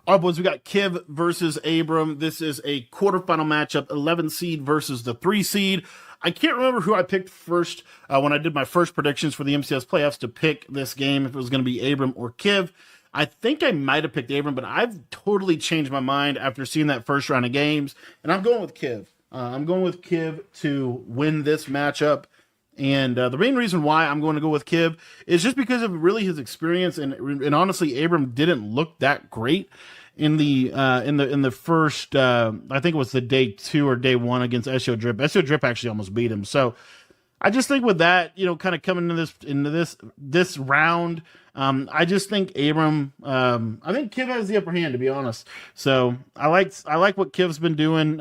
All right, boys, we got Kiv versus Abram. This is a quarterfinal matchup, 11 seed versus the 3 seed. I can't remember who I picked first when I did my first predictions for the MCS playoffs to pick this game, if it was going to be Abram or Kiv. I think I might have picked Abram, but I've totally changed my mind after seeing that first round of games, and I'm going with Kiv. I'm going with Kiv to win this matchup. And the main reason why I'm going to go with Kiv is just because of really his experience, and honestly, Abram didn't look that great in the first. I think it was the day 2 or day 1 against SEO Drip. SEO Drip actually almost beat him. So I just think with that, kind of coming into this round, I just think Abram. I think Kiv has the upper hand, to be honest. So I like what Kiv's been doing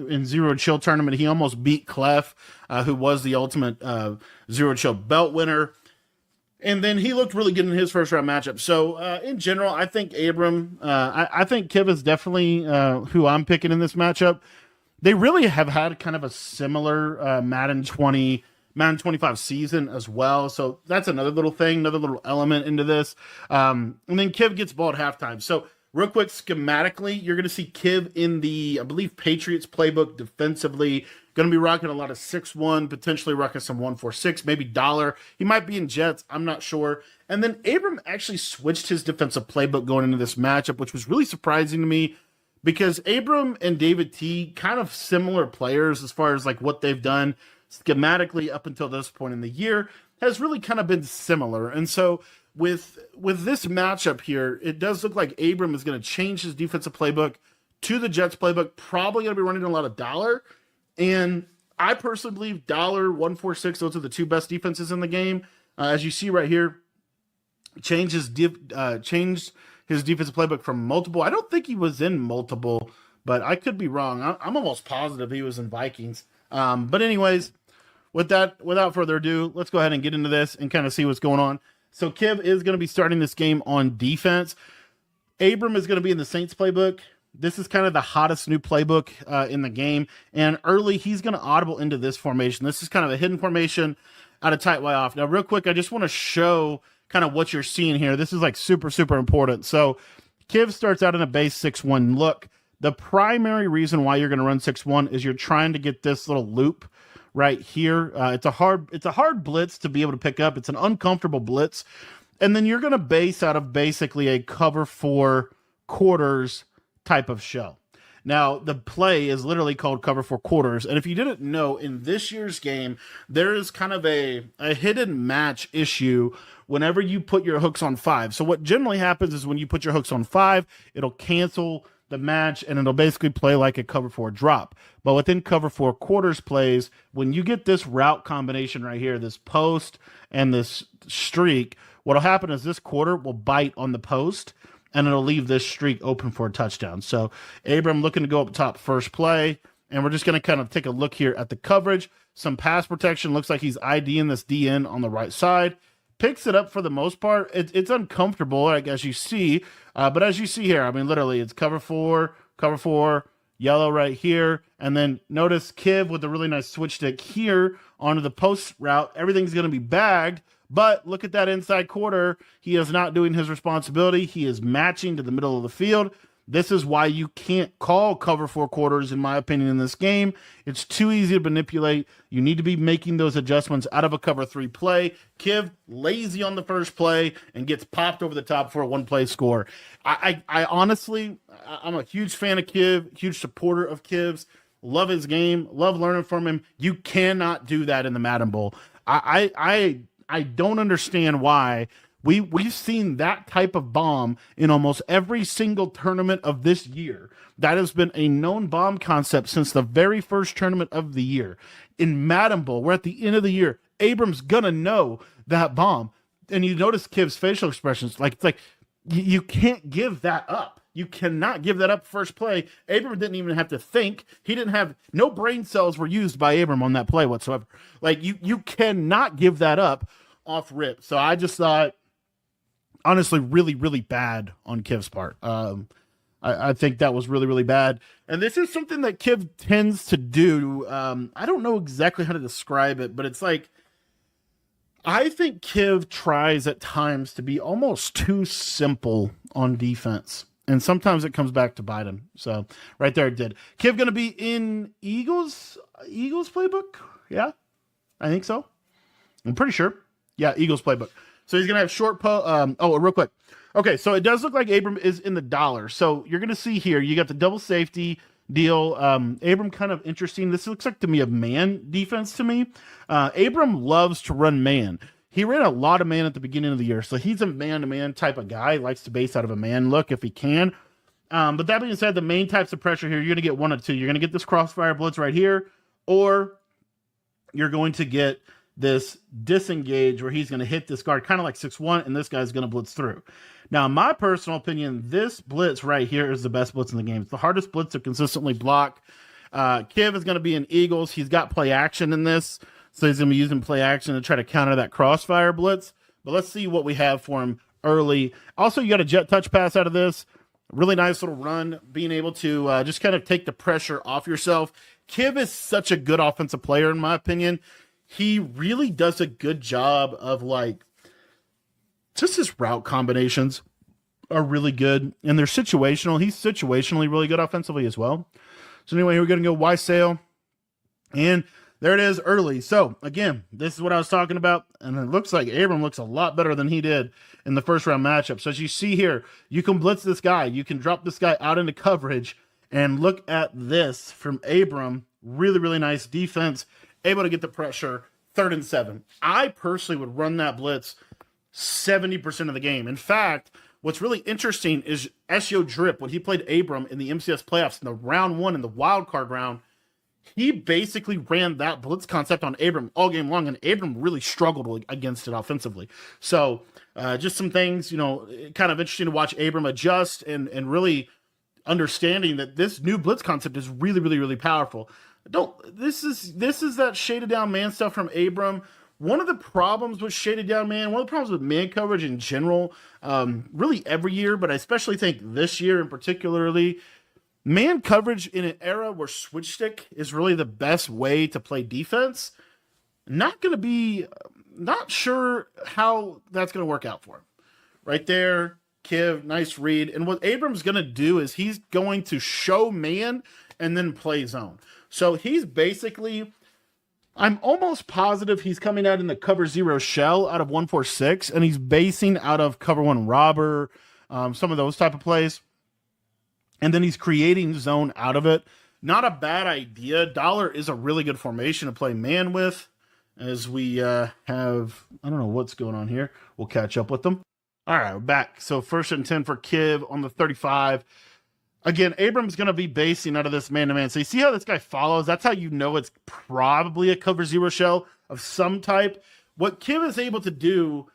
in Zero Chill tournament. He almost beat Clef, who was the ultimate Zero Chill belt winner. And then he looked really good in his first round matchup. So in general, I think Abram. I think Kiv is definitely who I'm picking in this matchup. They really have had kind of a similar Madden 25 season as well. So that's another little thing, another little element into this. And then Kiv gets ball at halftime. So real quick, schematically, you're going to see Kiv in the, I believe, Patriots playbook defensively. Going to be rocking a lot of 6-1, potentially rocking some 1-4-6, maybe dollar. He might be in Jets. I'm not sure. And then Abram actually switched his defensive playbook going into this matchup, which was really surprising to me, because Abram and David T, kind of similar players as far as like what they've done schematically up until this point in the year, has really kind of been similar. And so with this matchup here, it does look like Abram is going to change his defensive playbook to the Jets playbook, probably going to be running a lot of dollar. And I personally believe dollar, 1-4-6, those are the 2 best defenses in the game. As you see right here, changed his defensive playbook from multiple. I don't think he was in multiple, but I could be wrong. I'm almost positive he was in Vikings. But anyways, without further ado, let's go ahead and get into this and kind of see what's going on. So Kiv is going to be starting this game on defense. Abram is going to be in the Saints playbook. This is kind of the hottest new playbook in the game. And early, he's going to audible into this formation. This is kind of a hidden formation out of tight Y off. Now, real quick, I just want to show kind of what you're seeing here. This is like super, super important. So Kiv starts out in a base 6-1 look. The primary reason why you're going to run 6-1 is you're trying to get this little loop right here. It's a hard blitz to be able to pick up. It's an uncomfortable blitz. And then you're going to base out of basically a cover 4 quarters type of show. Now, the play is literally called cover 4 quarters. And if you didn't know, in this year's game, there is kind of a hidden match issue whenever you put your hooks on 5. So what generally happens is when you put your hooks on 5, it'll cancel the match and it'll basically play like a cover 4 drop. But within cover 4 quarters plays, when you get this route combination right here, this post and this streak, what'll happen is this quarter will bite on the post and it'll leave this streak open for a touchdown. So Abram looking to go up top first play, and we're just going to kind of take a look here at the coverage. Some pass protection. Looks like he's IDing this DN on the right side. Picks it up for the most part. It's uncomfortable, like as you see. But as you see here, I mean, literally, it's cover 4, yellow right here. And then notice Kiv with a really nice switch stick here onto the post route. Everything's going to be bagged. But look at that inside quarter. He is not doing his responsibility. He is matching to the middle of the field. This is why you can't call cover 4 quarters, in my opinion, in this game. It's too easy to manipulate. You need to be making those adjustments out of a cover 3 play. Kiv, lazy on the first play and gets popped over the top for a 1-play score. I honestly, I'm a huge fan of Kiv, huge supporter of Kiv's. Love his game, love learning from him. You cannot do that in the Madden Bowl. I don't understand why we've seen that type of bomb in almost every single tournament of this year. That has been a known bomb concept since the very first tournament of the year. In Madden Bowl, we're at the end of the year. Abram's gonna know that bomb. And you notice Kiv's facial expressions. It's like you can't give that up. You cannot give that up first play. Abram didn't even have to think. He didn't have, no brain cells were used by Abram on that play whatsoever. Like you cannot give that up off rip. So I just thought, honestly, really, really bad on Kiv's part. I think that was really, really bad. And this is something that Kiv tends to do. I don't know exactly how to describe it, but it's like, I think Kiv tries at times to be almost too simple on defense. And sometimes it comes back to bite him. So right there it did. Kiv going to be in Eagles playbook? Yeah, I think so. I'm pretty sure. Yeah, Eagles playbook. So he's going to have short real quick. Okay, so it does look like Abram is in the dollar. So you're going to see here, you got the double safety deal. Abram kind of interesting. This looks like to me a man defense to me. Abram loves to run man. He ran a lot of man at the beginning of the year. So he's a man-to-man type of guy. He likes to base out of a man look if he can. But that being said, the main types of pressure here, you're going to get one of two. You're going to get this crossfire blitz right here, or you're going to get this disengage where he's going to hit this guard kind of like 6'1", and this guy's going to blitz through. Now, in my personal opinion, this blitz right here is the best blitz in the game. It's the hardest blitz to consistently block. Kiv is going to be in Eagles. He's got play action in this, so he's going to be using play action to try to counter that crossfire blitz. But let's see what we have for him early. Also, you got a jet touch pass out of this. Really nice little run, being able to just kind of take the pressure off yourself. Kiv is such a good offensive player, in my opinion. He really does a good job of like, just his route combinations are really good, and they're situational. He's situationally really good offensively as well. So anyway, we're going to go Y sail, and there it is early. So again, this is what I was talking about, and it looks like Abram looks a lot better than he did in the first round matchup. So as you see here, you can blitz this guy. You can drop this guy out into coverage, and look at this from Abram. Really, really nice defense. Able to get the pressure. 3rd and 7. I personally would run that blitz 70% of the game. In fact, what's really interesting is SEO Drip, when he played Abram in the MCS playoffs in the round 1 in the wild card round, he basically ran that blitz concept on Abram all game long, and Abram really struggled against it offensively. So just some things, kind of interesting to watch Abram adjust and really understanding that this new blitz concept is really, really, really powerful. This is that shaded down man stuff from Abram. One of the problems with shaded down man, one of the problems with man coverage in general, really every year, but I especially think this year in particularly, man coverage in an era where switch stick is really the best way to play defense, not sure how that's going to work out for him. Right there, Kiv, nice read. And what Abram's going to do is he's going to show man and then play zone. So he's basically, I'm almost positive he's coming out in the cover 0 shell out of 146, and he's basing out of cover 1 robber, some of those type of plays. And then he's creating zone out of it. Not a bad idea. Dollar is a really good formation to play man with, as we have, I don't know what's going on here. We'll catch up with them. All right, we're back. So 1st and 10 for Kiv on the 35. Again, Abram's going to be basing out of this man-to-man. So you see how this guy follows? That's how you know it's probably a cover 0 shell of some type. What Kiv is able to do,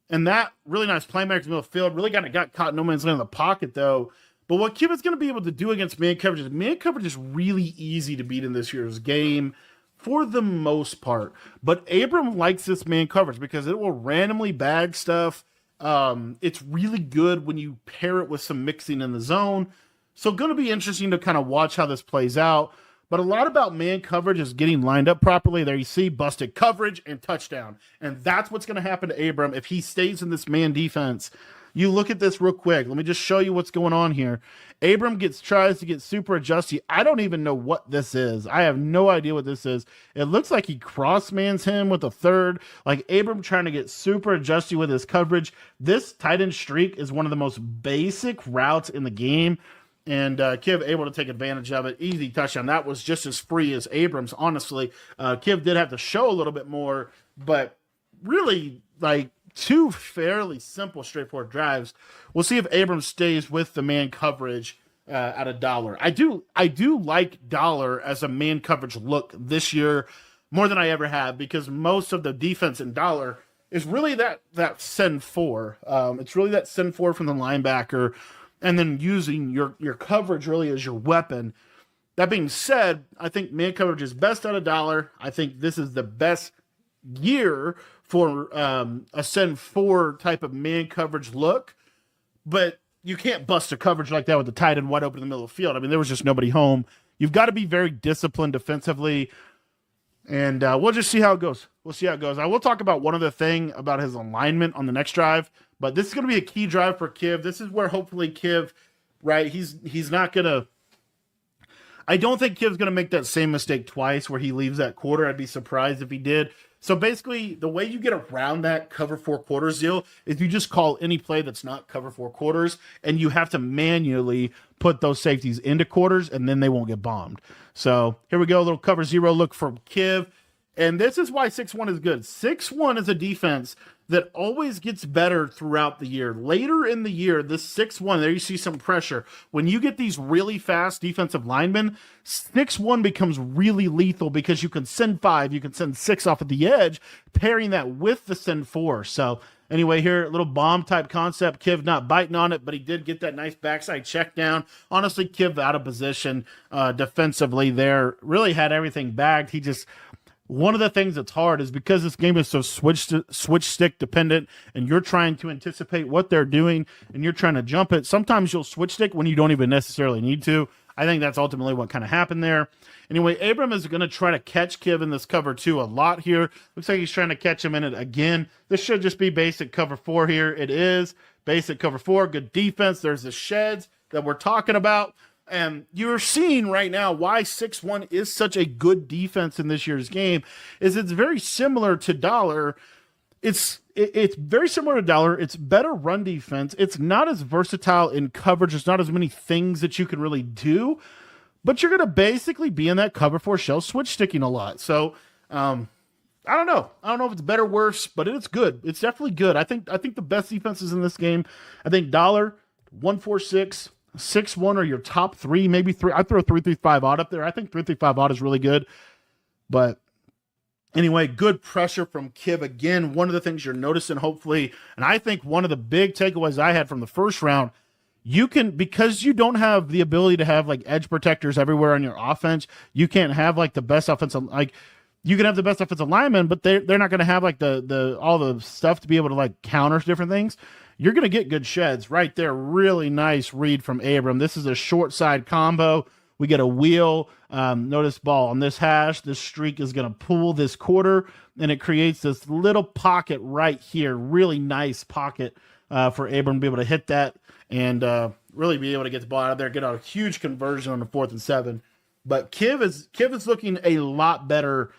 and that really nice playmaker in the middle of the field, really kind of got caught no man's land in the pocket, though. But what Kiv is going to be able to do against man coverage is really easy to beat in this year's game for the most part. But Abram likes this man coverage because it will randomly bag stuff. It's really good when you pair it with some mixing in the zone. So going to be interesting to kind of watch how this plays out. But a lot about man coverage is getting lined up properly. There you see busted coverage and touchdown. And that's what's going to happen to Abram if he stays in this man defense. You look at this real quick. Let me just show you what's going on here. Abram tries to get super adjusted. I don't even know what this is. I have no idea what this is. It looks like he cross-mans him with a 3rd. Like Abram trying to get super adjusted with his coverage. This tight end streak is one of the most basic routes in the game. And Kiv able to take advantage of it. Easy touchdown. That was just as free as Abram's, honestly. Kiv did have to show a little bit more, but really, like, 2 fairly simple, straightforward drives. We'll see if Abram stays with the man coverage at $1. I do like dollar as a man coverage look this year more than I ever have, because most of the defense in dollar is really that send 4. It's really that send 4 from the linebacker, and then using your coverage really as your weapon. That being said, I think man coverage is best at $1. I think this is the best year for a send 4 type of man coverage look, but you can't bust a coverage like that with the tight end wide open in the middle of the field. I mean, there was just nobody home. You've got to be very disciplined defensively, and we'll just see how it goes. We'll see how it goes. I will talk about one other thing about his alignment on the next drive, but this is going to be a key drive for Kiv. This is where hopefully Kiv right? He's not going to, I don't think Kiv's going to make that same mistake twice where he leaves that quarter. I'd be surprised if he did. So basically, the way you get around that cover 4 quarters deal is you just call any play that's not cover 4 quarters, and you have to manually put those safeties into quarters, and then they won't get bombed. So here we go, a little cover 0 look from Kiv. And this is why 6-1 is good. 6-1 is a defense that always gets better throughout the year. Later in the year, this 6-1, there you see some pressure. When you get these really fast defensive linemen, 6-1 becomes really lethal because you can send 5, you can send 6 off at the edge, pairing that with the send 4. So anyway, here, a little bomb type concept. Kiv not biting on it, but he did get that nice backside check down. Honestly, Kiv out of position defensively there. Really had everything bagged. He just... One of the things that's hard is because this game is so switch stick dependent and you're trying to anticipate what they're doing and you're trying to jump it. Sometimes you'll switch stick when you don't even necessarily need to. I think that's ultimately what kind of happened there. Anyway, Abram is going to try to catch Kiv in this cover 2 a lot here. Looks like he's trying to catch him in it again. This should just be basic cover 4 here. It is basic cover 4. Good defense. There's the sheds that we're talking about. And you're seeing right now why 6-1 is such a good defense in this year's game is it's very similar to Dollar. It's very similar to Dollar. It's better run defense. It's not as versatile in coverage. There's not as many things that you can really do, but you're going to basically be in that cover 4 shell switch sticking a lot. So, I don't know. I don't know if it's better or worse, but it's good. It's definitely good. I think the best defenses in this game, I think Dollar, 1-4-6, 6-1 are your top 3, maybe 3. I throw 3-3-5 odd up there. I think 3-3-5 odd is really good. But anyway, good pressure from Kiv. Again, one of the things you're noticing, hopefully, and I think one of the big takeaways I had from the first round, you can, because you don't have the ability to have like edge protectors everywhere on your offense, you can't have like the best offensive, like you can have the best offensive linemen, but they're not going to have like the all the stuff to be able to like counter different things. You're going to get good sheds right there. Really nice read from Abram. This is a short side combo. We get a wheel. Notice ball on this hash. This streak is going to pull this quarter, and it creates this little pocket right here. Really nice pocket for Abram to be able to hit that and really be able to get the ball out of there, get out a huge conversion on the 4th and 7. But Kiv is looking a lot better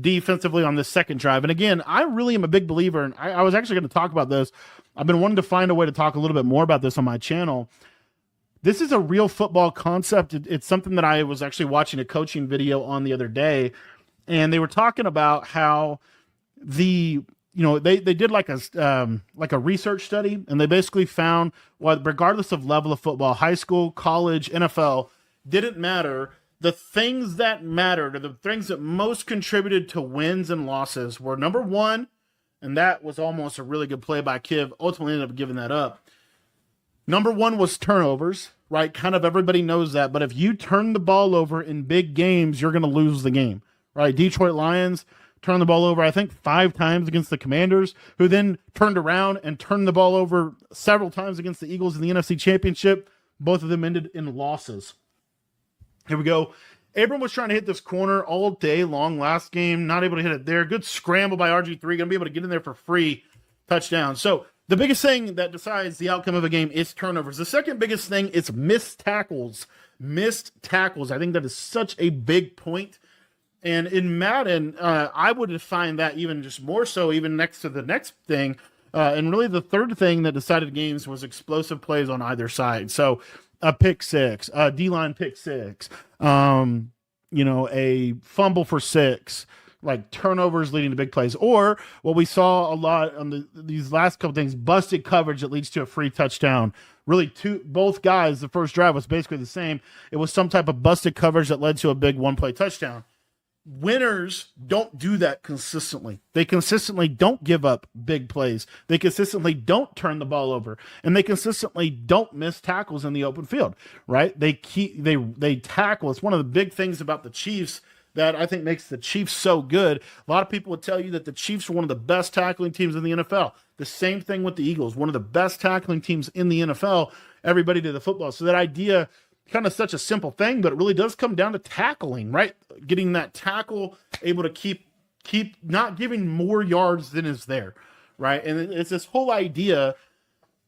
defensively on this second drive. And again, I really am a big believer, and I was actually going to talk about this. I've been wanting to find a way to talk a little bit more about this on my channel. This is a real football concept. It's something that I was actually watching a coaching video on the other day, and they were talking about how they did like a research study, and they basically found, well, regardless of level of football, high school, college, NFL, didn't matter. The things that mattered, or the things that most contributed to wins and losses, were number 1, and that was almost a really good play by Kiv. Ultimately ended up giving that up. Number 1 was turnovers, right? Kind of everybody knows that. But if you turn the ball over in big games, you're going to lose the game, right? Detroit Lions turned the ball over, I think, 5 times against the Commanders, who then turned around and turned the ball over several times against the Eagles in the NFC Championship. Both of them ended in losses. Here we go. Abram was trying to hit this corner all day long last game. Not able to hit it there. Good scramble by RG3. Going to be able to get in there for free. Touchdown. So the biggest thing that decides the outcome of a game is turnovers. The second biggest thing is missed tackles. Missed tackles. I think that is such a big point. And in Madden, I would define that even just more so, even next to the next thing. And really the third thing that decided games was explosive plays on either side. So a pick 6, a D-line pick 6, a fumble for 6, like turnovers leading to big plays. Or what we saw a lot on these last couple things, busted coverage that leads to a free touchdown. Really, both guys, the first drive was basically the same. It was some type of busted coverage that led to a big one-play touchdown. Winners don't do that consistently. They consistently don't give up big plays. They consistently don't turn the ball over, and they consistently don't miss tackles in the open field, right? They tackle. It's one of the big things about the Chiefs that I think makes the Chiefs so good. A lot of people would tell you that the Chiefs are one of the best tackling teams in the NFL. The same thing with the Eagles, one of the best tackling teams in the NFL. Everybody did the football. So that idea, kind of such a simple thing, but it really does come down to tackling, right? Getting that tackle, able to keep not giving more yards than is there, right? And it's this whole idea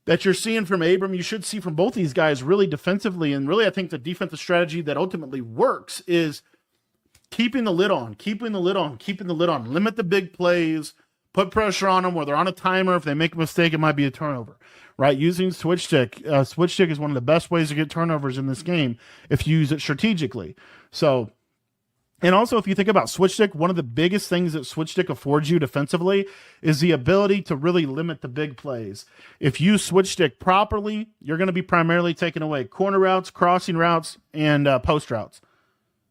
that you're seeing from Abram, you should see from both these guys really defensively. And really, I think the defensive strategy that ultimately works is keeping the lid on, keeping the lid on, keeping the lid on. Limit the big plays, put pressure on them where they're on a timer. If they make a mistake, it might be a turnover, right? Using switch stick. Switch stick is one of the best ways to get turnovers in this game if you use it strategically. So, and also, if you think about switch stick, one of the biggest things that switch stick affords you defensively is the ability to really limit the big plays. If you switch stick properly, you're going to be primarily taking away corner routes, crossing routes, and post routes.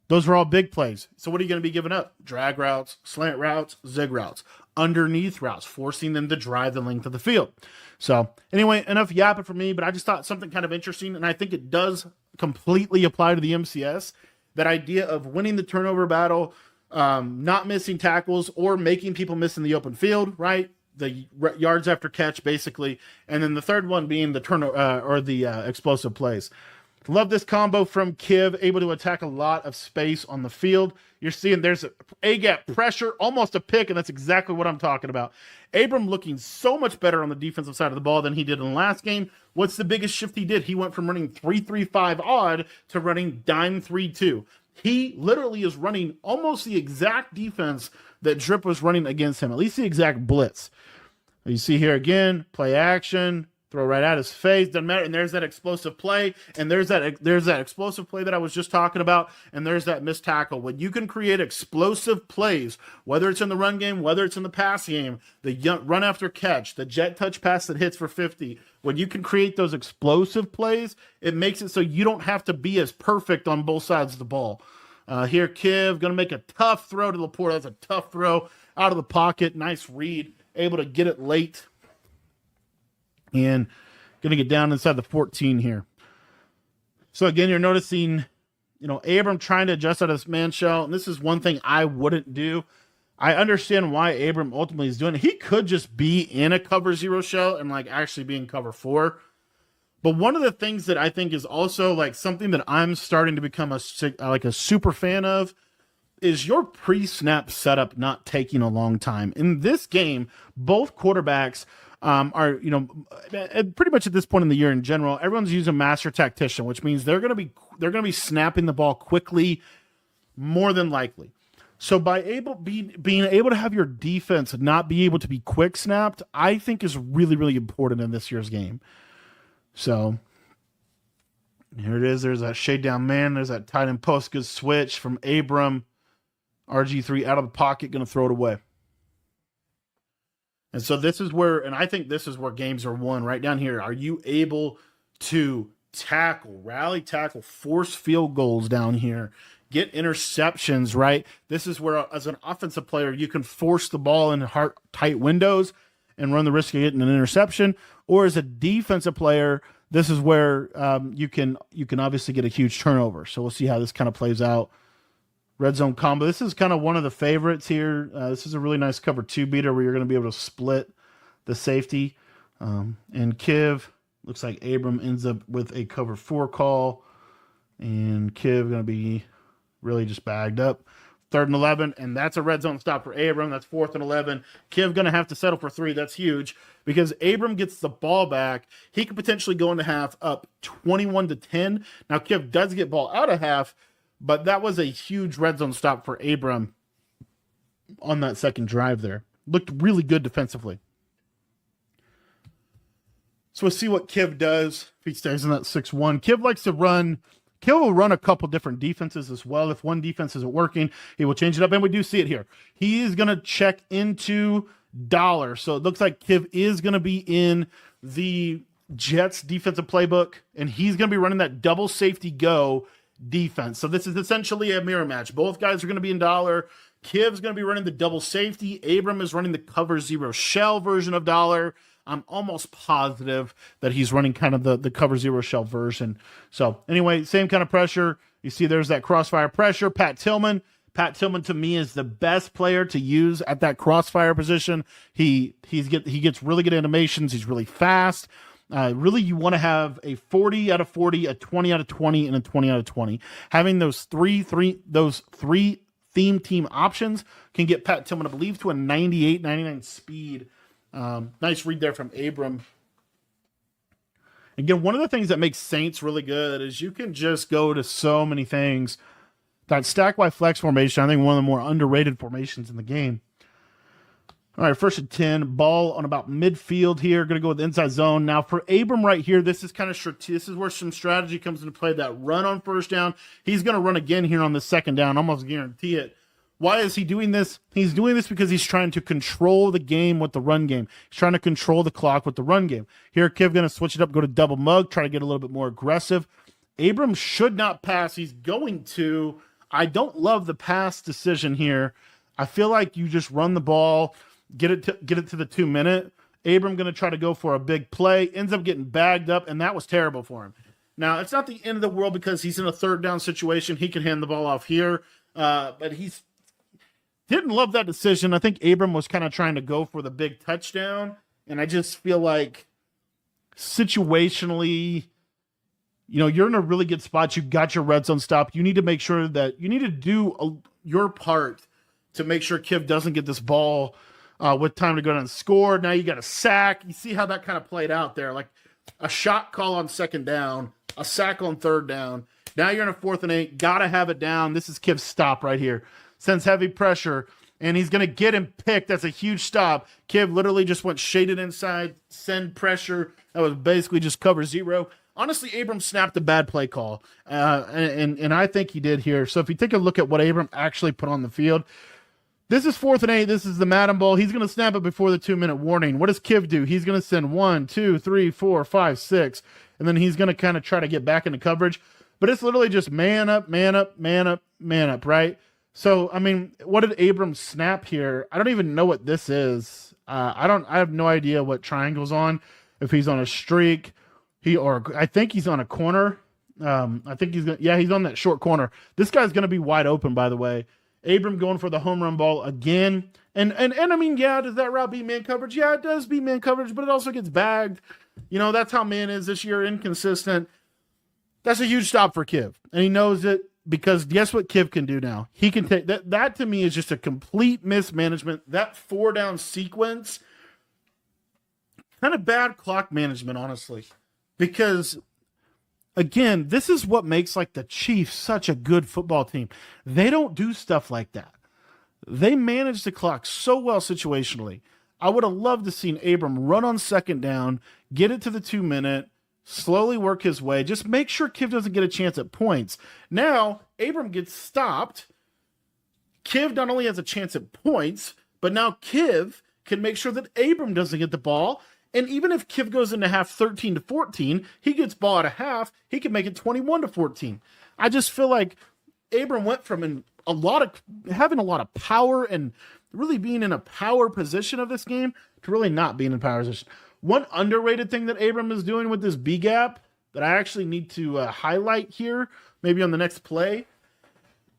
Those are all big plays. So what are you going to be giving up? Drag routes, slant routes, zig routes, underneath routes, forcing them to drive the length of the field. So anyway, enough yapping for me, but I just thought something kind of interesting, and I think it does completely apply to the MCS. That idea of winning the turnover battle, not missing tackles or making people miss in the open field, right? The yards after catch, basically. And then the third one being the turnover or the explosive plays. Love this combo from Kiv, able to attack a lot of space on the field. You're seeing there's A-gap pressure, almost a pick, and that's exactly what I'm talking about. Abram looking so much better on the defensive side of the ball than he did in the last game. What's the biggest shift he did? He went from running 3-3-5 odd to running dime 3-2. He literally is running almost the exact defense that Drip was running against him, at least the exact blitz. You see here again, play action, throw right at his face, doesn't matter. And there's that explosive play, and there's that explosive play that I was just talking about, and there's that missed tackle. When you can create explosive plays, whether it's in the run game, whether it's in the pass game, the run after catch, the jet touch pass that hits for 50, when you can create those explosive plays, it makes it so you don't have to be as perfect on both sides of the ball. Here, Kiv, going to make a tough throw to Laporte. That's a tough throw out of the pocket. Nice read, able to get it late. And going to get down inside the 14 here. So again, you're noticing, Abram trying to adjust out of this man shell. And this is one thing I wouldn't do. I understand why Abram ultimately is doing it. He could just be in a cover 0 shell and actually be in cover 4. But one of the things that I think is also something that I'm starting to become a super fan of is your pre-snap setup not taking a long time. In this game, both quarterbacks are, pretty much at this point in the year in general, everyone's using master tactician, which means they're going to be snapping the ball quickly, more than likely. So by being able to have your defense not be able to be quick snapped, I think is really, really important in this year's game. So here it is. There's that shade down man. There's that tight end post. Good switch from Abram. RG3 out of the pocket, going to throw it away. And so this is where, and I think this is where games are won right down here. Are you able to tackle, rally tackle, force field goals down here, get interceptions, right? This is where, as an offensive player, you can force the ball in tight windows and run the risk of getting an interception. Or as a defensive player, this is where you can obviously get a huge turnover. So we'll see how this kind of plays out. Red zone combo. This is kind of one of the favorites here. This is a really nice cover 2 beater where you're going to be able to split the safety. And Kiv, looks like Abram ends up with a cover 4 call. And Kiv going to be really just bagged up. 3rd and 11, and that's a red zone stop for Abram. That's 4th and 11. Kiv going to have to settle for 3. That's huge because Abram gets the ball back. He could potentially go into half up 21-10. Now, Kiv does get ball out of half, but that was a huge red zone stop for Abram on that second drive there. Looked really good defensively. So we'll see what Kiv does if he stays in that 6-1. Kiv likes to run. Kiv will run a couple different defenses as well. If one defense isn't working, he will change it up. And we do see it here. He is going to check into dollar. So it looks like Kiv is going to be in the Jets defensive playbook, and he's going to be running that double safety go defense. So this is essentially a mirror match. Both guys are going to be in dollar. Kiv's going to be running the double safety. Abram is running the cover 0 shell version of dollar. I'm almost positive that he's running kind of the cover 0 shell version. So anyway, same kind of pressure. You see there's that crossfire pressure. Pat Tillman to me is the best player to use at that crossfire position. He gets really good animations. He's really fast. Really, you want to have a 40 out of 40, a 20 out of 20, and a 20 out of 20. Having those three theme team options can get Pat Tillman, I believe, to a 98, 99 speed. Nice read there from Abram. Again, one of the things that makes Saints really good is you can just go to so many things. That stack Y flex formation, I think one of the more underrated formations in the game. All right, 1st and 10, ball on about midfield here. Going to go with the inside zone. Now for Abram right here, this is kind of this is where some strategy comes into play. That run on 1st down. He's going to run again here on the 2nd down. Almost guarantee it. Why is he doing this? He's doing this because he's trying to control the game with the run game. He's trying to control the clock with the run game. Here, Kiv going to switch it up, go to double mug, try to get a little bit more aggressive. Abram should not pass. He's going to. I don't love the pass decision here. I feel like you just run the ball, get it to the 2-minute. Abram going to try to go for a big play, ends up getting bagged up, and that was terrible for him. Now, it's not the end of the world because he's in a 3rd down situation. He can hand the ball off here, but he's didn't love that decision. I think Abram was kind of trying to go for the big touchdown, and I just feel like situationally, you're in a really good spot. You got your red zone stop. You need to make sure that you need to do your part to make sure Kiv doesn't get this ball with time to go down and score. Now you got a sack. You see how that kind of played out there, like a shot call on 2nd down, a sack on 3rd down. Now you're in a 4th and 8. Got to have it down. This is Kiv's stop right here. Sends heavy pressure, and he's going to get him picked. That's a huge stop. Kiv literally just went shaded inside, send pressure. That was basically just cover 0. Honestly, Abram snapped a bad play call, and I think he did here. So if you take a look at what Abram actually put on the field, this is 4th and 8. This is the Madden ball. He's going to snap it before the 2-minute warning. What does Kiv do? He's going to send 1, 2, 3, 4, 5, 6, and then he's going to kind of try to get back into coverage. But it's literally just man up, man up, man up, man up, right? So, I mean, what did Abram snap here? I don't even know what this is. I have no idea what triangle's on. If he's on a streak, I think he's on a corner. I think he's on that short corner. This guy's going to be wide open, by the way. Abram going for the home run ball again. And I mean, yeah, does that route beat man coverage? Yeah, it does beat man coverage, but it also gets bagged. That's how man is this year, inconsistent. That's a huge stop for Kiv. And he knows it. Because guess what Kiv can do now? He can take that. That to me is just a complete mismanagement. That 4-down sequence, kind of bad clock management, honestly. Because again, this is what makes like the Chiefs such a good football team. They don't do stuff like that. They manage the clock so well situationally. I would have loved to seen Abram run on 2nd down, get it to the 2-minute. Slowly work his way. Just make sure Kiv doesn't get a chance at points. Now, Abram gets stopped. Kiv not only has a chance at points, but now Kiv can make sure that Abram doesn't get the ball. And even if Kiv goes into half 13-14, he gets ball at a half, he can make it 21-14. I just feel like Abram went from having a lot of power and really being in a power position of this game to really not being in power position. One underrated thing that Abram is doing with this B gap that I actually need to highlight here, maybe on the next play,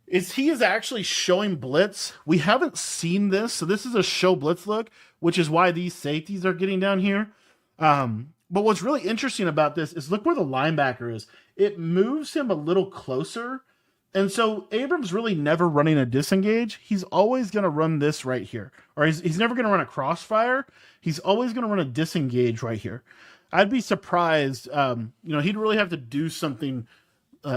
is he is actually showing blitz. We haven't seen this, so this is a show blitz look, which is why these safeties are getting down here. But what's really interesting about this is look where the linebacker is. It moves him a little closer, and so Abram's really never running a disengage. He's always going to run this right here, or he's never going to run a crossfire. He's always going to run a disengage right here. I'd be surprised. He'd really have to do something.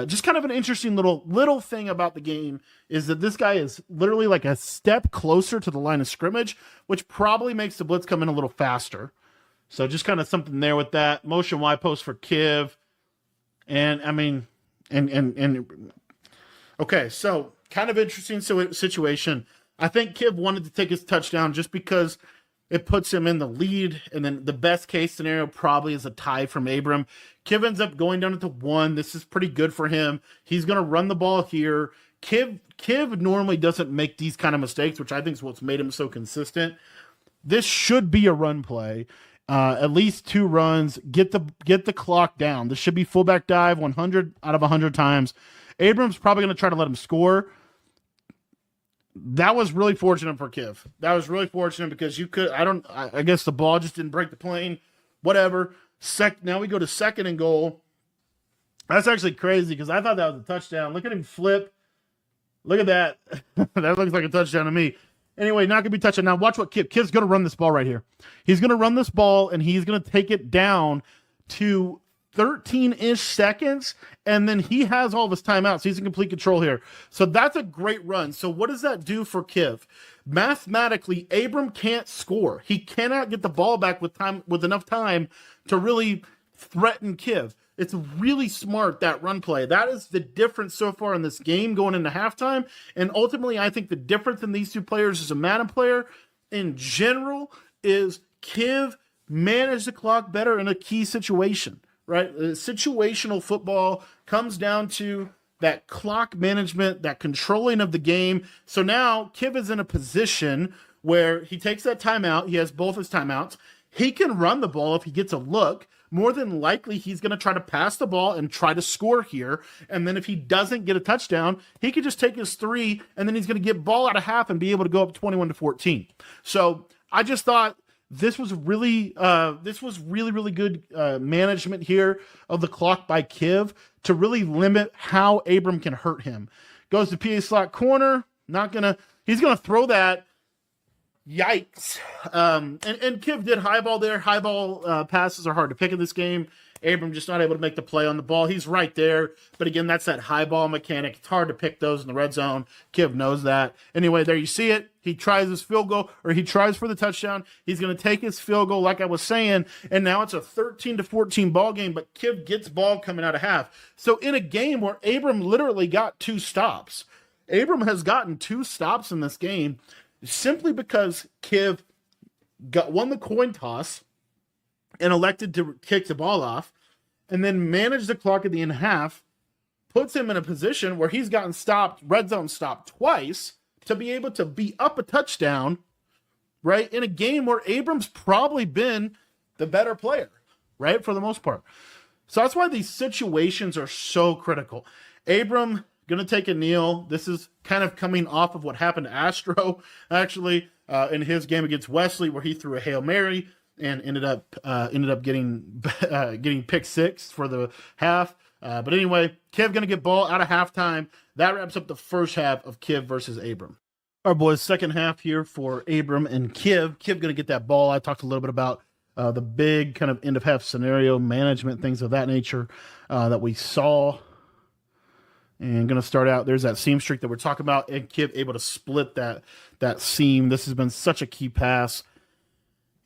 Just kind of an interesting little thing about the game is that this guy is literally like a step closer to the line of scrimmage, which probably makes the blitz come in a little faster. So just kind of something there with that. Motion Y post for Kiv. And I mean, okay, so kind of interesting situation. I think Kiv wanted to take his touchdown just because it puts him in the lead, and then the best case scenario probably is a tie from Abram. Kiv ends up going down to 1. This is pretty good for him. He's going to run the ball here. Kiv normally doesn't make these kind of mistakes, which I think is what's made him so consistent. This should be a run play. At least 2 runs. Get the clock down. This should be fullback dive 100 out of 100 times. Abram's probably going to try to let him score. That was really fortunate for Kiv. That was really fortunate because I guess the ball just didn't break the plane. Whatever. Now we go to 2nd and goal. That's actually crazy because I thought that was a touchdown. Look at him flip. Look at that. That looks like a touchdown to me. Anyway, not going to be touchdown. Now watch what Kiv's going to run this ball right here. He's going to run this ball and he's going to take it down to 13-ish seconds, and then he has all of his timeouts. He's in complete control here. So that's a great run. So what does that do for Kiv? Mathematically, Abram can't score. He cannot get the ball back with enough time to really threaten Kiv. It's really smart, that run play. That is the difference so far in this game going into halftime. And ultimately, I think the difference in these two players as a Madden player in general is Kiv managed the clock better in a key situation. Right? Situational football comes down to that clock management, that controlling of the game. So now Kiv is in a position where he takes that timeout. He has both his timeouts. He can run the ball if he gets a look. More than likely, he's going to try to pass the ball and try to score here. And then if he doesn't get a touchdown, he could just take his 3, and then he's going to get ball out of half and be able to go up 21-14. So I just thought this was really good management here of the clock by Kiv to really limit how Abram can hurt him. Goes to PA slot corner, he's gonna throw that. Yikes. And Kiv did highball there. Highball passes are hard to pick in this game. Abram just not able to make the play on the ball. He's right there. But again, that's that high ball mechanic. It's hard to pick those in the red zone. Kiv knows that. Anyway, there you see it. He tries his field goal, or he tries for the touchdown. He's going to take his field goal, like I was saying, and now it's a 13-14 ball game, but Kiv gets ball coming out of half. So in a game where Abram literally got 2 stops, Abram has gotten 2 stops in this game simply because Kiv won the coin toss and elected to kick the ball off, and then managed the clock at the end of half, puts him in a position where he's gotten stopped, red zone stopped twice, to be able to be up a touchdown, right, in a game where Abram's probably been the better player, right, for the most part. So that's why these situations are so critical. Abram going to take a kneel. This is kind of coming off of what happened to Astro, actually, in his game against Wesley, where he threw a Hail Mary and ended up getting pick 6 for the half. But anyway, Kiv going to get ball out of halftime. That wraps up the first half of Kiv versus Abram. All right, boys, second half here for Abram and Kiv. Kiv going to get that ball. I talked a little bit about the big kind of end of half scenario management, things of that nature that we saw. And going to start out, there's that seam streak that we're talking about, and Kiv able to split that seam. This has been such a key pass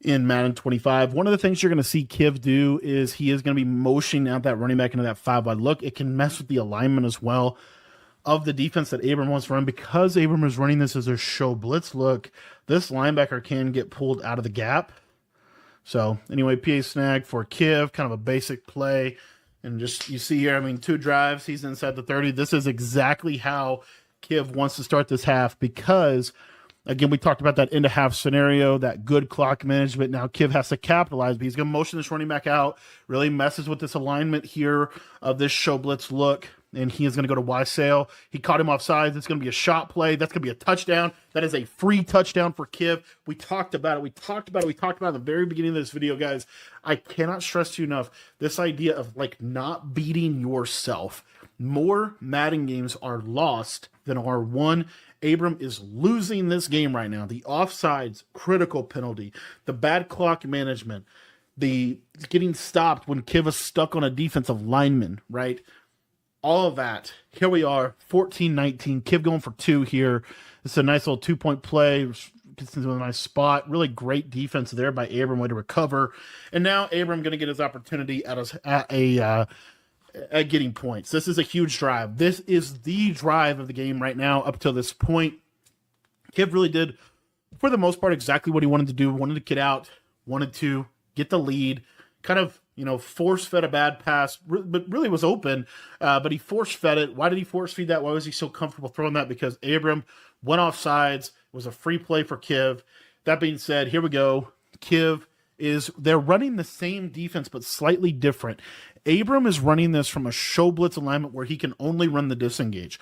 in Madden 25. One of the things you're going to see Kiv do is he is going to be motioning out that running back into that 5-wide look. It can mess with the alignment as well of the defense that Abram wants to run. Because Abram is running this as a show blitz look, this linebacker can get pulled out of the gap. So anyway, PA snag for Kiv, kind of a basic play. And just, you see here, I mean, 2 drives, he's inside the 30. This is exactly how Kiv wants to start this half, because again, we talked about that end of half scenario, that good clock management. Now Kiv has to capitalize, but he's going to motion this running back out, really messes with this alignment here of this show blitz look, and he is going to go to Y sail. He caught him off sides. It's going to be a shot play. That's going to be a touchdown. That is a free touchdown for Kiv. We talked about it. We talked about it at the very beginning of this video, guys. I cannot stress to you enough this idea of like not beating yourself. More Madden games are lost than are won. Abram is losing this game right now. The offsides, critical penalty, the bad clock management, the getting stopped when Kiv is stuck on a defensive lineman, right? All of that. Here we are, 14-19. Kiv going for 2 here. It's a nice little 2-point play. Gets into a nice spot. Really great defense there by Abram, way to recover. And now Abram going to get his opportunity at getting points. This is a huge drive. This is the drive of the game right now up till this point. Kiv really did, for the most part, exactly what he wanted to do. Wanted to get out, wanted to get the lead, kind of, force-fed a bad pass, but really was open, but he force-fed it. Why did he force-feed that? Why was he so comfortable throwing that? Because Abram went off sides. It was a free play for Kiv. That being said, here we go. They're running the same defense, but slightly different. Abram is running this from a show blitz alignment where he can only run the disengage.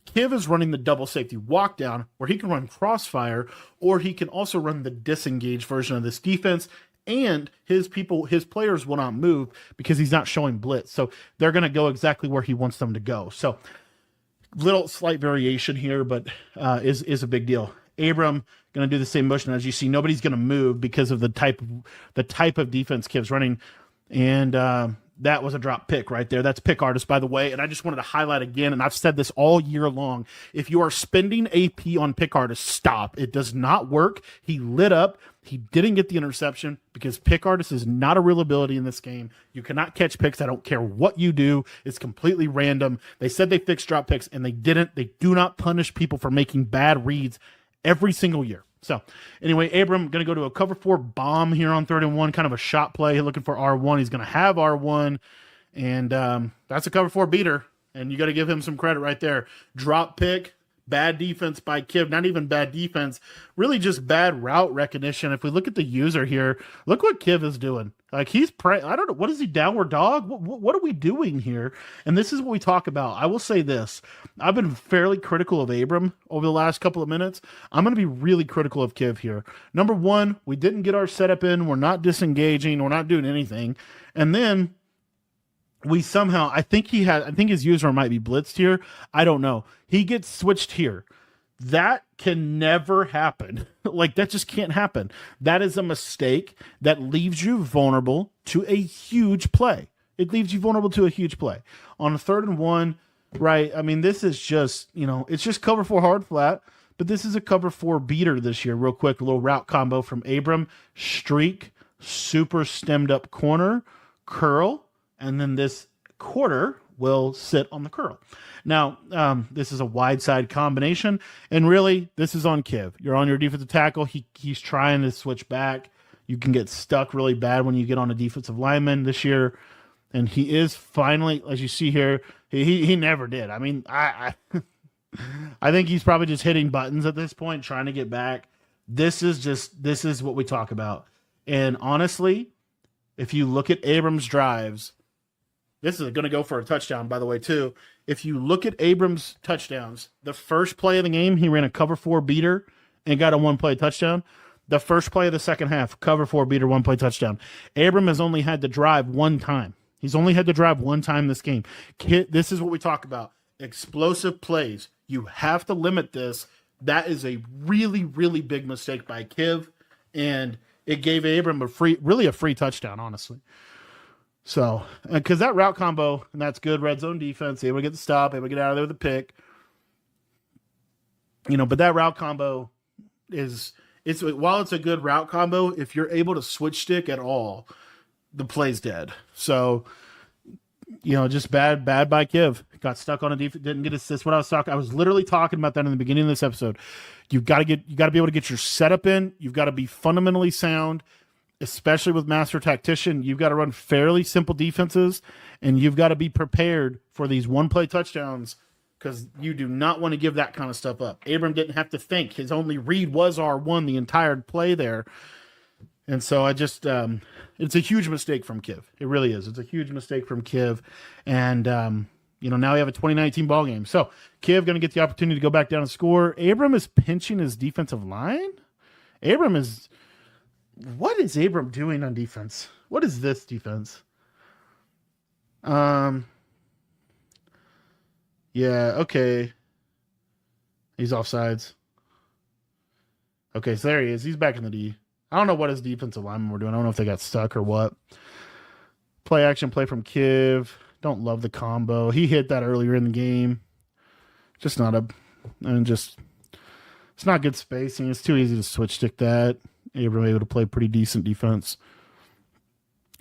Kiv is running the double safety walk down where he can run crossfire, or he can also run the disengage version of this defense. And his players will not move because he's not showing blitz. So they're going to go exactly where he wants them to go. So little slight variation here, but is a big deal. Abram going to do the same motion. As you see, nobody's going to move because of the type of defense Kiv's running. And That was a drop pick right there. That's pick artist, by the way. And I just wanted to highlight again, and I've said this all year long. If you are spending AP on pick artist, stop. It does not work. He lit up. He didn't get the interception because pick artist is not a real ability in this game. You cannot catch picks. I don't care what you do. It's completely random. They said they fixed drop picks, and they didn't. They do not punish people for making bad reads every single year. So anyway, Abram going to go to a cover 4 bomb here on 3rd and 1, kind of a shot play, looking for R1. He's going to have R1, and that's a cover 4 beater, and you got to give him some credit right there. Drop pick, bad defense by Kiv, not even bad defense, really just bad route recognition. If we look at the user here, look what Kiv is doing. Like I don't know, what is he, downward dog? What are we doing here? And this is what we talk about. I will say this. I've been fairly critical of Abram over the last couple of minutes. I'm going to be really critical of Kiv here. Number one, we didn't get our setup in. We're not disengaging. We're not doing anything. And then we somehow, I think his user might be blitzed here. I don't know. He gets switched here. That can never happen. Like, that just can't happen. That is a mistake that leaves you vulnerable to a huge play. It leaves you vulnerable to a huge play. On a 3rd and 1, right? I mean, this is just, it's just cover 4 hard flat, but this is a cover 4 beater this year. Real quick, a little route combo from Abram. Streak, super stemmed up corner, curl, and then this quarter will sit on the curl. Now, this is a wide side combination, and really, this is on Kiv. You're on your defensive tackle. He's trying to switch back. You can get stuck really bad when you get on a defensive lineman this year, and he is finally, as you see here, he never did. I mean, I think he's probably just hitting buttons at this point, trying to get back. This is what we talk about. And honestly, if you look at Abram's drives, this is going to go for a touchdown, by the way, too. If you look at Abram's touchdowns, the first play of the game, he ran a cover 4 beater and got a 1-play touchdown. The first play of the second half, cover 4 beater, 1-play touchdown. Abram has only had to drive one time. He's only had to drive one time this game. This is what we talk about. Explosive plays. You have to limit this. That is a really, really big mistake by Kiv, and it gave Abram a free touchdown, honestly. So, because that route combo, and that's good red zone defense, able to get the stop, able to get out of there with a pick. But that route combo while it's a good route combo, if you're able to switch stick at all, the play's dead. So, just bad by Kiv. Got stuck on a defense, didn't get assist. I was literally talking about that in the beginning of this episode. You got to be able to get your setup in. You've got to be fundamentally sound. Especially with Master Tactician, you've got to run fairly simple defenses, and you've got to be prepared for these 1-play touchdowns because you do not want to give that kind of stuff up. Abram didn't have to think. His only read was R1 the entire play there. And so it's a huge mistake from Kiv. It really is. It's a huge mistake from Kiv. And, now we have a 2019 ball game. So Kiv going to get the opportunity to go back down and score. Abram is pinching his defensive line. What is Abram doing on defense? What is this defense? Yeah, okay. He's offsides. Okay, so there he is. He's back in the D. I don't know what his defensive linemen were doing. I don't know if they got stuck or what. Play action play from Kiv. Don't love the combo. He hit that earlier in the game. It's not good spacing. It's too easy to switch stick that. Abram able to play pretty decent defense.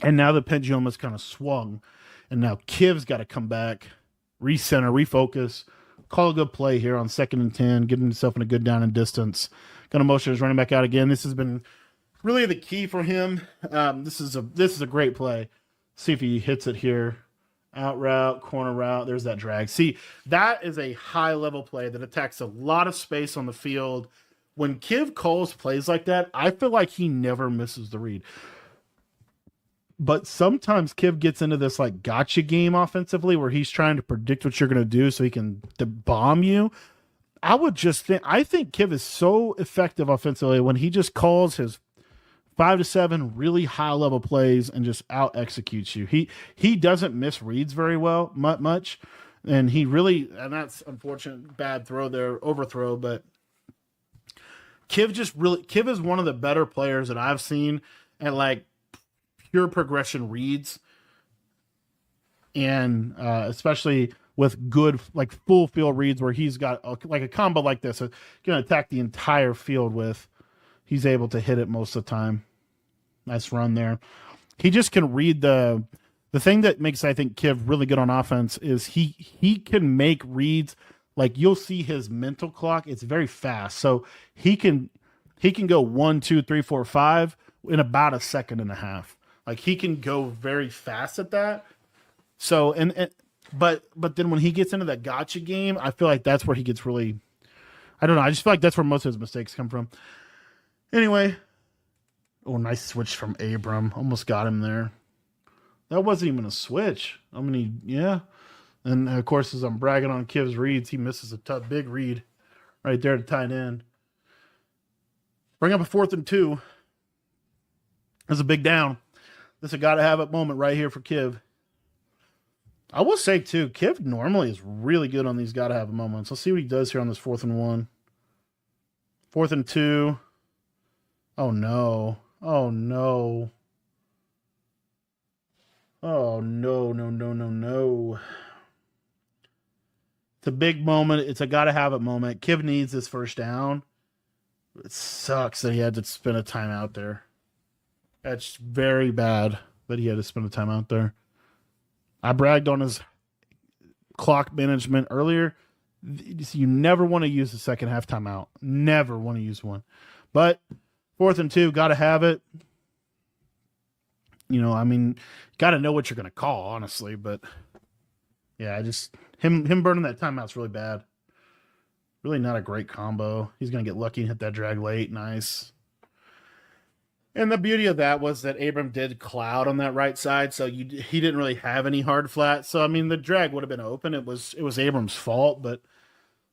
And now the pendulum has kind of swung. And now Kiv's got to come back, recenter, refocus, call a good play here on 2nd and 10, get himself in a good down and distance. Going to motion his running back out again. This has been really the key for him. This is a great play. See if he hits it here. Out route, corner route. There's that drag. See, that is a high-level play that attacks a lot of space on the field. When Kiv calls plays like that, I feel like he never misses the read. But sometimes Kiv gets into this like gotcha game offensively where he's trying to predict what you're going to do so he can bomb you. I think Kiv is so effective offensively when he just calls his 5 to 7 really high level plays and just out executes you. He doesn't miss reads very well much. And that's unfortunate, bad throw there, overthrow, but Kiv is one of the better players that I've seen at like pure progression reads. and especially with good, like, full field reads where he's got like a combo like this, going to attack the entire field with, he's able to hit it most of the time. Nice run there. He just can read the thing that makes, I think, Kiv really good on offense is he can make reads. Like, you'll see his mental clock. It's very fast. So he can go 1, 2, 3, 4, 5 in about a second and a half. Like, he can go very fast at that. So, but then when he gets into that gotcha game, I feel like that's where he gets really, I don't know. I just feel like that's where most of his mistakes come from. Anyway. Oh, nice switch from Abram. Almost got him there. That wasn't even a switch. I mean, yeah. And, of course, as I'm bragging on Kiv's reads, he misses a tough, big read right there to tight end. Bring up a 4th and 2. That's a big down. This is a gotta-have-it moment right here for Kiv. I will say, too, Kiv normally is really good on these gotta-have-it moments. Let's see what he does here on this 4th and 1. 4th and 2. Oh, no. Oh, no. Oh, no, no, no, no, no. It's a big moment. It's a gotta-have-it moment. Kiv needs this first down. It sucks that he had to spend a timeout there. That's very bad that he had to spend a timeout there. I bragged on his clock management earlier. You never want to use the second half timeout. Never want to use one. But 4th and 2, got to have it. You know, I mean, got to know what you're going to call, honestly. But, yeah, him burning that timeout's really bad. Really not a great combo. He's going to get lucky and hit that drag late. Nice. And the beauty of that was that Abram did cloud on that right side, so he didn't really have any hard flat. So, I mean, the drag would have been open. It was Abram's fault, but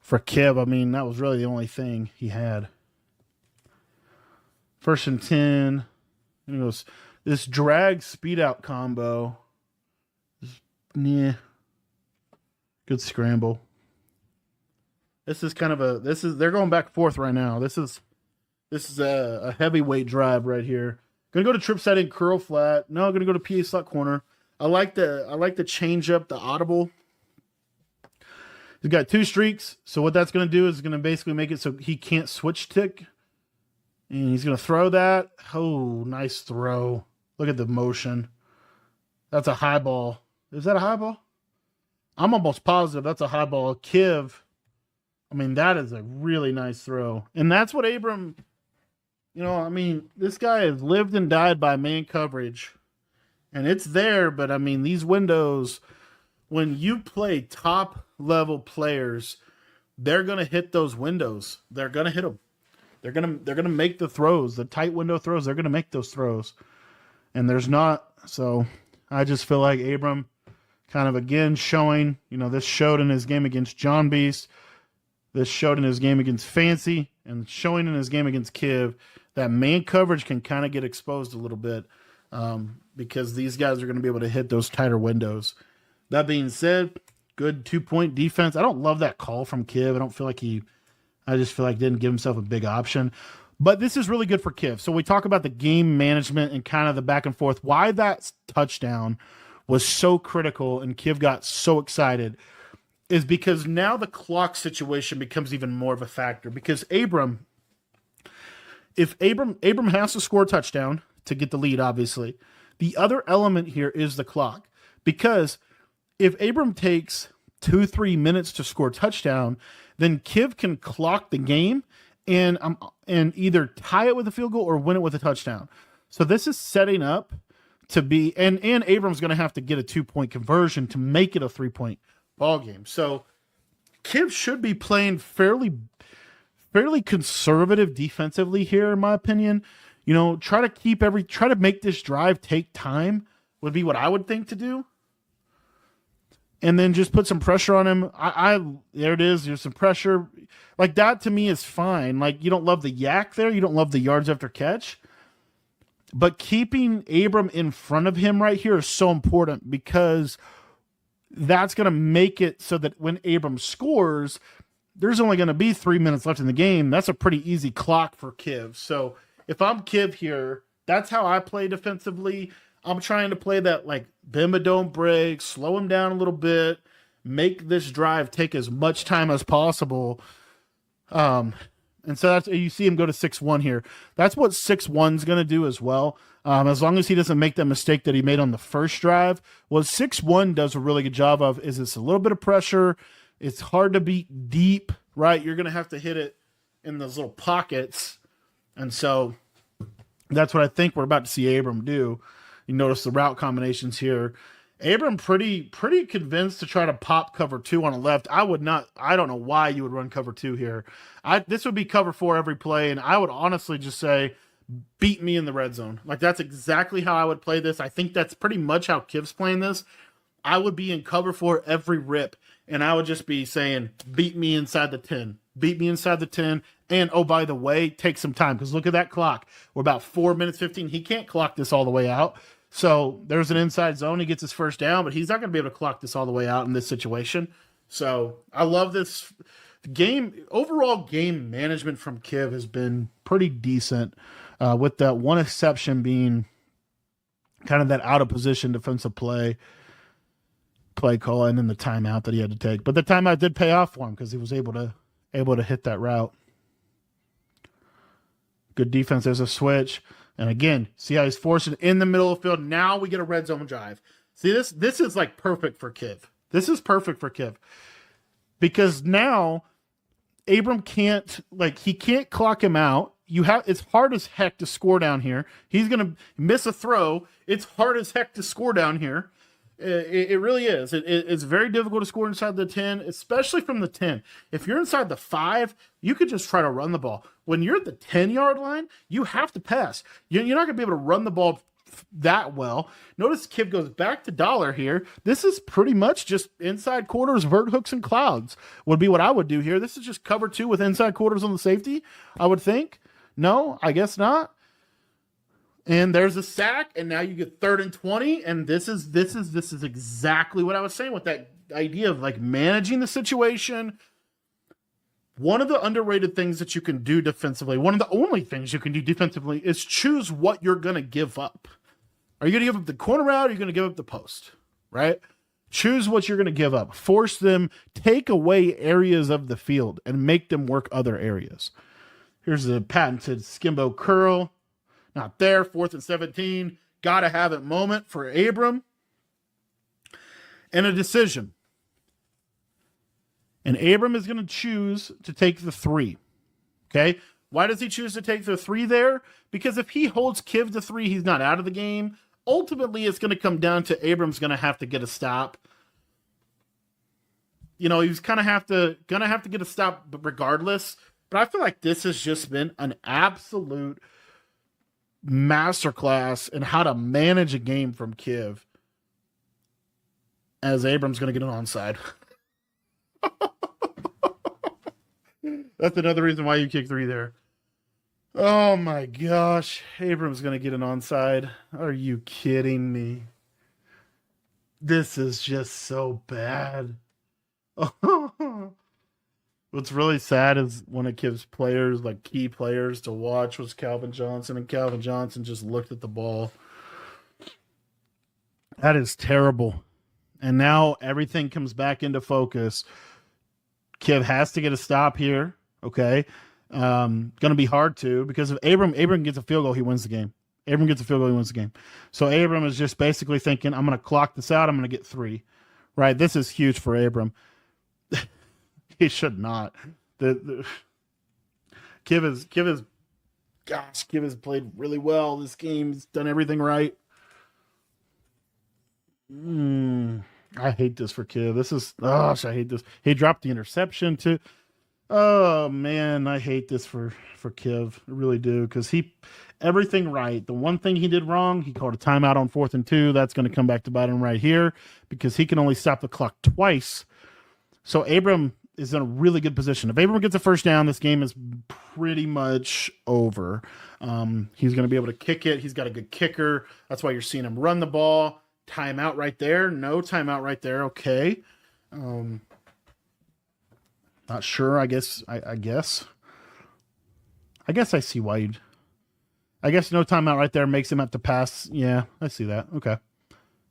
for Kiv, I mean, that was really the only thing he had. 1st and 10. And he goes, this drag speed out combo. Yeah. Good scramble. This is kind of they're going back forth right now. This is a heavyweight drive right here. Gonna go to trip setting, curl flat. No, gonna go to PA slot corner. I like the change up, the audible. He's got 2 streaks. So what that's gonna do is gonna basically make it so he can't switch tick. And he's gonna throw that. Oh, nice throw. Look at the motion. That's a high ball. Is that a high ball? I'm almost positive that's a high ball. Kiv. I mean, that is a really nice throw. And that's what Abram, you know, I mean, this guy has lived and died by man coverage. And it's there, but I mean, these windows, when you play top level players, they're going to hit those windows. They're going to hit them. They're going to make the throws, the tight window throws. They're going to make those throws. And there's not. So I just feel like Abram kind of again showing, you know, this showed in his game against John Beast. This showed in his game against Fancy and showing in his game against Kiv that man coverage can kind of get exposed a little bit because these guys are going to be able to hit those tighter windows. That being said, good 2-point defense. I don't love that call from Kiv. I don't feel like I just feel like didn't give himself a big option. But this is really good for Kiv. So we talk about the game management and kind of the back and forth. Why that touchdown was so critical and Kiv got so excited is because now the clock situation becomes even more of a factor. Because Abram has to score a touchdown to get the lead, obviously. The other element here is the clock. Because if Abram takes 2-3 minutes to score a touchdown, then Kiv can clock the game and either tie it with a field goal or win it with a touchdown. So this is setting up to be, and Abram's going to have to get a 2-point conversion to make it a 3-point ball game. So Kiv should be playing fairly conservative defensively here, in my opinion. You know, try to make this drive take time would be what I would think to do. And then just put some pressure on him. There it is. There's some pressure. Like, that to me is fine. Like, you don't love the yak there. You don't love the yards after catch. But keeping Abram in front of him right here is so important because that's going to make it so that when Abram scores, there's only going to be 3 minutes left in the game. That's a pretty easy clock for Kiv. So if I'm Kiv here, that's how I play defensively. I'm trying to play that like bend but don't break, slow him down a little bit, make this drive take as much time as possible. Um, and so that's you see him go to 6-1 here. That's what 6-1's going to do as well. As long as he doesn't make that mistake that he made on the first drive. What 6-1 does a really good job of is it's a little bit of pressure. It's hard to beat deep, right? You're going to have to hit it in those little pockets. And so that's what I think we're about to see Abram do. You notice the route combinations here. Abram pretty convinced to try to pop cover 2 on the left. I don't know why you would run cover 2 here. This would be cover 4 every play, and I would honestly just say, beat me in the red zone. Like, that's exactly how I would play this. I think that's pretty much how Kiv's playing this. I would be in cover 4 every rip, and I would just be saying, beat me inside the 10. Beat me inside the 10. And, oh, by the way, take some time, because look at that clock. We're about 4 minutes 15. He can't clock this all the way out. So there's an inside zone. He gets his first down, but he's not going to be able to clock this all the way out in this situation. So I love this game. Overall game management from Kiv has been pretty decent, with that one exception being kind of that out of position defensive play call and then the timeout that he had to take. But the timeout did pay off for him because he was able to hit that route. Good defense. There's a switch. And again, see how he's forcing in the middle of the field. Now we get a red zone drive. See, this is like perfect for Kiv. This is perfect for Kiv. Because now Abram can't clock him out. It's hard as heck to score down here. He's gonna miss a throw. It's hard as heck to score down here. It really is. It's very difficult to score inside the 10, especially from the 10. If you're inside the 5, you could just try to run the ball. When you're at the 10-yard line, you have to pass. You're not going to be able to run the ball that well. Notice Kiv goes back to dollar here. This is pretty much just inside quarters, vert hooks, and clouds would be what I would do here. This is just cover 2 with inside quarters on the safety, I would think. No, I guess not. And there's a sack, and now you get 3rd and 20, and this is exactly what I was saying with that idea of like managing the situation. One of the underrated things that you can do defensively, one of the only things you can do defensively, is choose what you're going to give up. Are you going to give up the corner route, or are you going to give up the post, right? Choose what you're going to give up. Force them, take away areas of the field, and make them work other areas. Here's the patented skimbo curl. Not there. 4th and 17. Gotta have it moment for Abram. And a decision. And Abram is going to choose to take the 3. Okay? Why does he choose to take the 3 there? Because if he holds Kiv to 3, he's not out of the game. Ultimately, it's going to come down to Abram's going to have to get a stop. You know, he's gonna have to get a stop regardless. But I feel like this has just been an absolute masterclass in how to manage a game from Kiv, as Abram's going to get an onside. That's another reason why you kick 3 there. Oh my gosh. Abram's going to get an onside. Are you kidding me? This is just so bad. What's really sad is when it gives players, like key players, to watch was Calvin Johnson, and Calvin Johnson just looked at the ball. That is terrible. And now everything comes back into focus. Kiv has to get a stop here, okay? Going to be hard to, because if Abram gets a field goal, he wins the game. Abram gets a field goal, he wins the game. So Abram is just basically thinking, I'm going to clock this out, I'm going to get 3. Right? This is huge for Abram. He should not. Kiv has played really well this game. He's done everything right. I hate this for Kiv. I hate this. He dropped the interception too. Oh man, I hate this for Kiv. I really do, because everything right. The one thing he did wrong, he called a timeout on 4th and 2. That's going to come back to bite him right here, because he can only stop the clock twice. So Abram is in a really good position. If Abram gets a first down, this game is pretty much over. He's going to be able to kick it. He's got a good kicker. That's why you're seeing him run the ball. Timeout right there. No timeout right there. Okay. Not sure. I guess I see why you'd. I guess no timeout right there makes him have to pass. Yeah, I see that. Okay.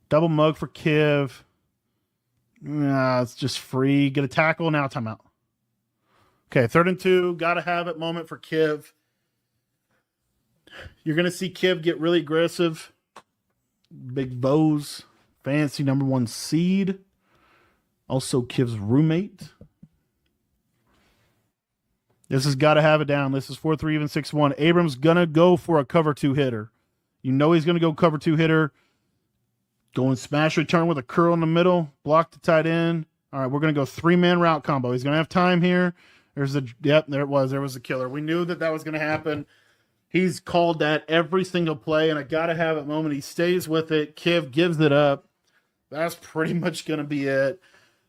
Double mug for Kiv. Nah, it's just free. Get a tackle. Now timeout. Okay, 3rd and 2. Got to have it moment for Kiv. You're going to see Kiv get really aggressive. Big Bows. Fancy number 1 seed. Also Kiv's roommate. This has got to have it down. This is 4-3 even 6-1. Abram's going to go for a cover 2 hitter. You know he's going to go cover 2 hitter. Going smash return with a curl in the middle. Block the tight end. All right, we're going to go 3-man route combo. He's going to have time here. There's the, yep, there it was. There was the killer. We knew that was going to happen. He's called that every single play, and I got to have it moment. He stays with it. Kiv gives it up. That's pretty much going to be it.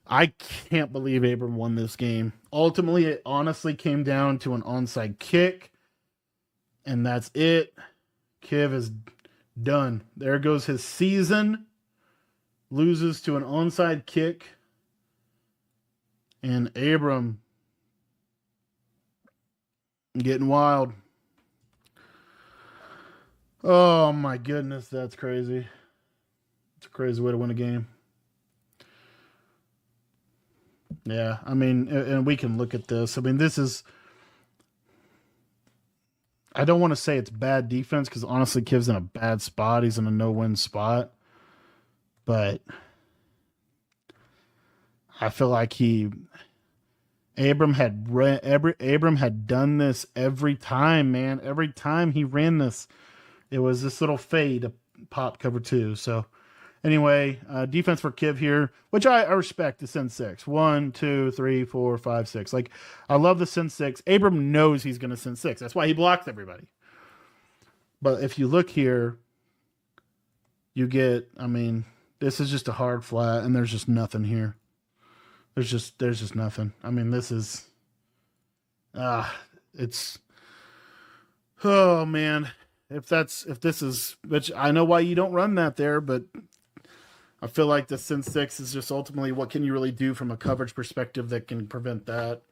I can't believe Abram won this game. Ultimately, it honestly came down to an onside kick, and that's it. Kiv is done. There goes his season. Loses to an onside kick. And Abram getting wild. Oh my goodness, that's crazy. It's a crazy way to win a game. Yeah, I mean, and we can look at this. I mean, this is... I don't want to say it's bad defense because honestly, Kiv's in a bad spot. He's in a no-win spot. But I feel like Abram had done this every time, man. Every time he ran this, it was this little fade to pop cover 2. So anyway, defense for Kiv here, which I respect the send 6. 1, 2, 3, 4, 5, 6. Like, I love the send 6. Abram knows he's going to send 6. That's why he blocks everybody. But if you look here, you get, I mean, this is just a hard flat, and there's just nothing here. There's just nothing. I mean, this is, it's, oh man, if this is, which I know why you don't run that there, but I feel like the Sin 6 is just ultimately what can you really do from a coverage perspective that can prevent that.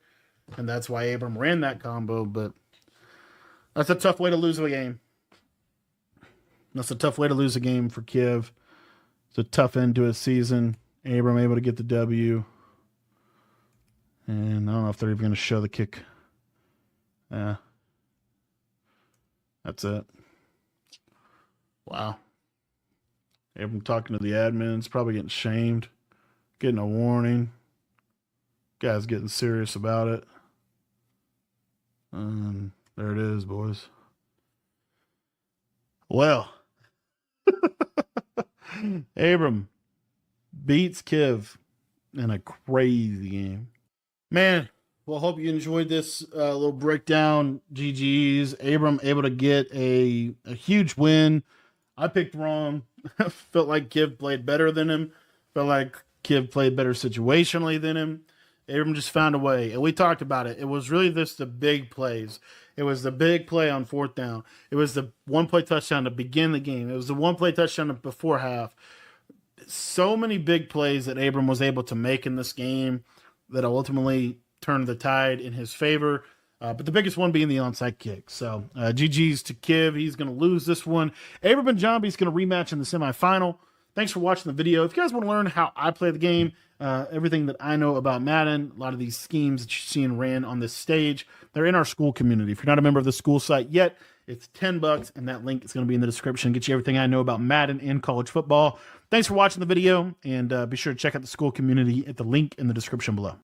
And that's why Abram ran that combo, but that's a tough way to lose a game. That's a tough way to lose a game for Kiv. It's a tough end to his season. Abram able to get the W. And I don't know if they're even going to show the kick. Yeah. That's it. Wow. Abram talking to the admins, probably getting shamed, getting a warning. Guy's getting serious about it. There it is, boys. Well, Abram beats Kiv in a crazy game. Man, well, hope you enjoyed this little breakdown. GG's. Abram able to get a huge win. I picked wrong. Felt like Kiv played better than him. Felt like Kiv played better situationally than him. Abram just found a way. And we talked about it. It was really just the big plays. It was the big play on 4th down. It was the one-play touchdown to begin the game. It was the one-play touchdown before half. So many big plays that Abram was able to make in this game that ultimately turned the tide in his favor. But the biggest one being the onside kick. So GG's to Kiv. He's going to lose this one. Abram and Jambi's going to rematch in the semifinal. Thanks for watching the video. If you guys want to learn how I play the game, everything that I know about Madden, a lot of these schemes that you're seeing ran on this stage, they're in our school community. If you're not a member of the school site yet, it's $10, and that link is going to be in the description. Get you everything I know about Madden and college football. Thanks for watching the video, and be sure to check out the school community at the link in the description below.